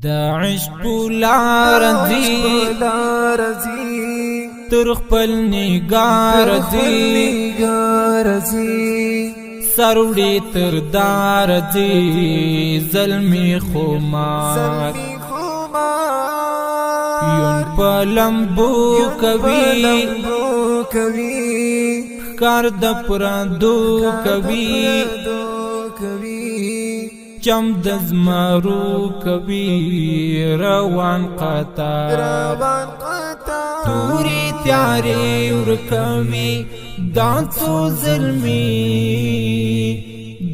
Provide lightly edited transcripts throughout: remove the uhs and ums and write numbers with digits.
دا عشق لار دی تر خپل نگار دی سروڑی تر دار دی ظلمی خمار یون پلمبو کوي کار د پرندو کوي چم دزمارو کوي روان قطار توری تیاری ورکوي دانسو ظلمی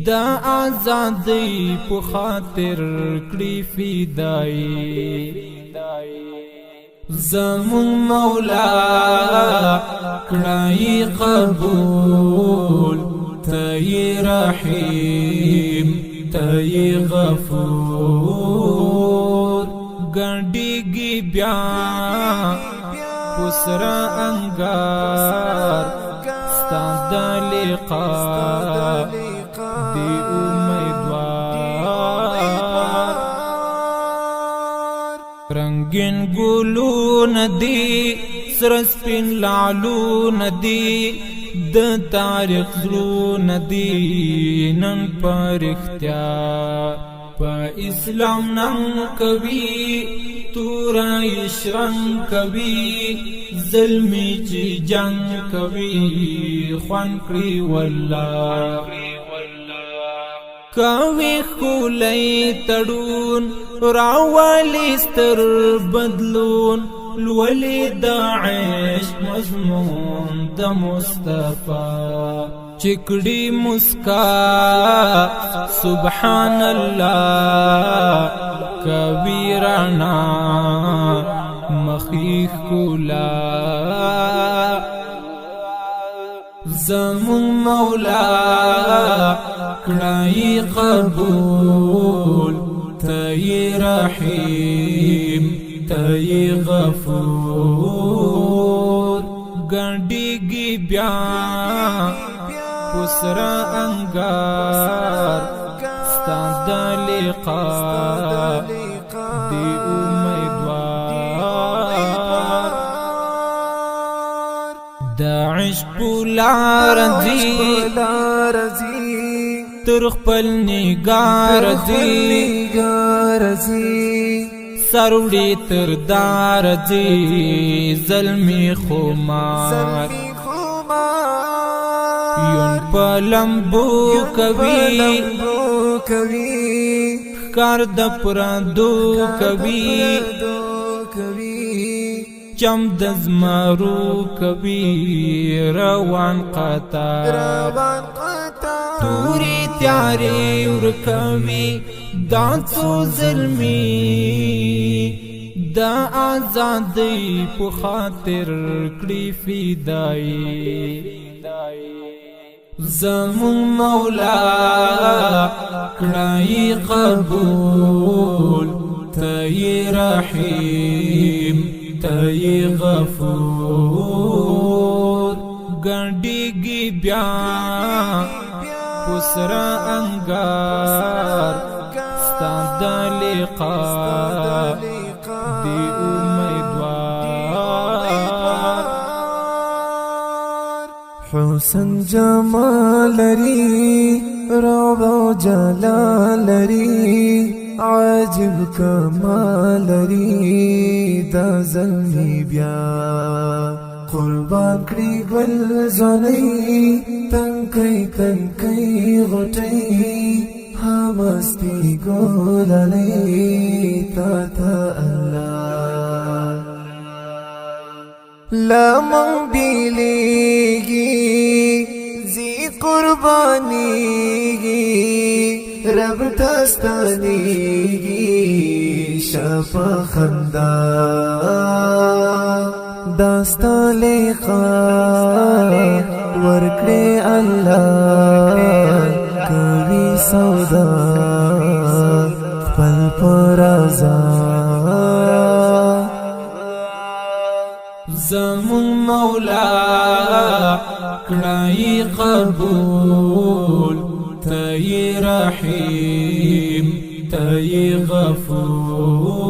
دا آزادی په خاطر کړی فدای زمون مولا کړای قبول تی رحیم تی غفور ګنډيږي بیا پسرا انګار ستاد لقاء دی امیدوار رنگین ګلو ندی سرسپین لالو ندی د تاریخ زرو ندی نن پر اختیار پا اسلام نم کوي تورا شرنگ کوي ظلمی چی جنگ کوي خوان کری والله کوي خولای تړون راوالی ستر بدلون لولی دا عشق مضمون دا مصطفی چکڑی مسکا سبحان اللہ کبیرانا مخیخ کلا زمون مولا کڑائی قبول تی رحیم تی غفور ګنډيږي بیا پسرا انګار ستاد لقاء دی امیدوار دا عشق لار دی تر خپل نگار دی سروڑی تر دار دی ظلمی خمار یون پلمبو کوي کار د پرندو کوي چم دزمارو کوي روان قطار توری تیاری ورکوي دانسو ظلمی دا آزادی په خاطر کړی فدای زمون مولا کړای قبول تی رحیم تی غفور ګنډيږي بیا پسرا انګار ستاد لقاء دی امیدوار حسن جمال لري روض جلال لري عجب کمال لري دا زلمی بیا قربان کړي ګل زونی تنکي غټي همستی ګوللې تا الله لمن بیلیږي زی قربانیږي رب تستانیږي شفا خندا داستا لیخا ورکړې الله کوي سودا خپل پرازا زمون مولا کړای قبول تی رحیم تی غفور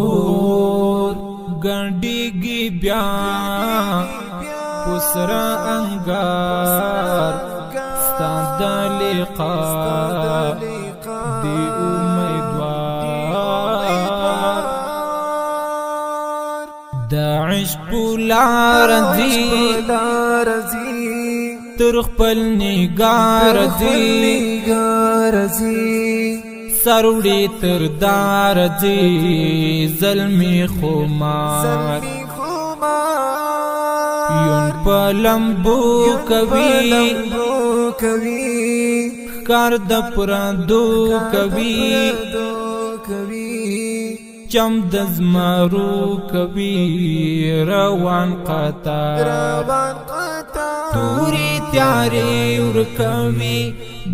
ګنډيږي بیا پسرا انګار ستا د لقاء دی امیدوار د عشق لار دی تر خپل نگار دی سروڑی تر دار دی ظلمی خمار یون پلمبو کوي کار د پرندو کوي چم د زمرو کوي روان قطار توری تیاری ور کوي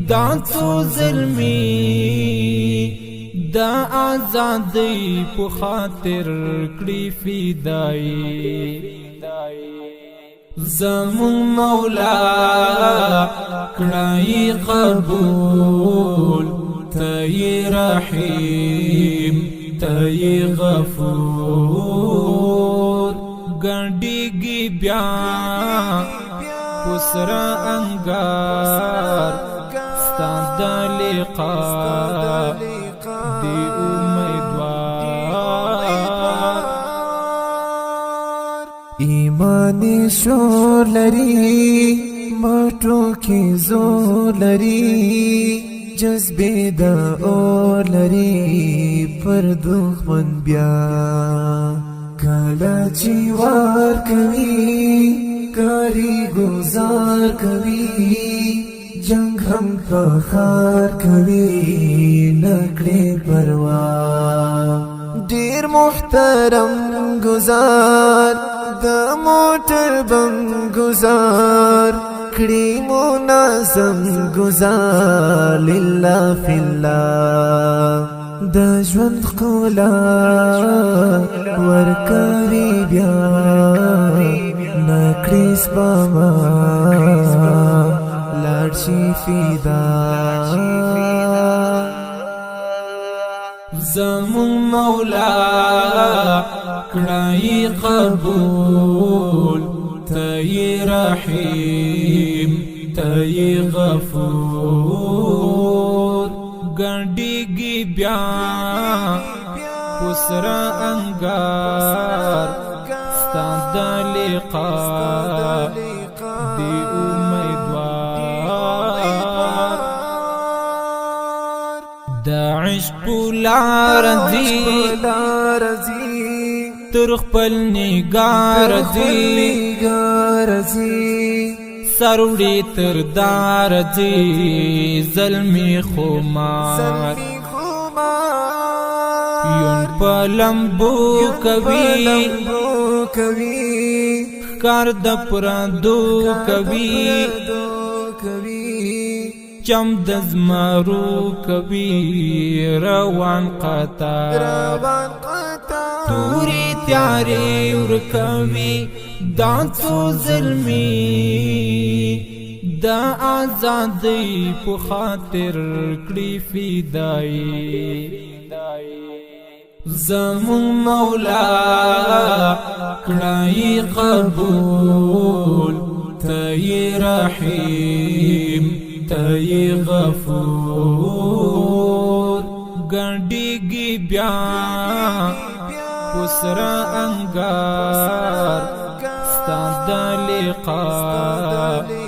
دانسو ظلمی دا آزادی په خاطر کړی فدای زمون مولا کړای قبول تی رحیم تی غفور ګنډيږي بیا پسرا انګار ستا د لقاء دی امیدوار ایمانی شور لري مټو کې زور لري جذبه د اور لري پر دښمن بیا کله چې وار کوي کاری گزار کوي جنگ هم فخار کوي نکړي پروا ډیر محترم گزار د موټر بم گزار کړي منظم گزار لله فی الله د ژوند ښکلا ورکوي بیا نکړي سپما لاړ شي فدا زمون مولا کړای قبول تی رحیم تی غفور ګنډيږي بیا پسرا انګار ستا د لقاء دی امیدوار د عشق لار دی تر خپل نگار دی سروڑی تر دار دی ظلمی خمار یون پلمبو کوي کار د پرندو کوي چم د زمرو کوي روان قطار توری تیاری ور کوي دانسو ظلمی دا آزادی په خاطر کړی فدای زمون مولا کړای قبول تی رحیم تی غفور ګنډيږي بیا پسرا انګار ستا د لقاء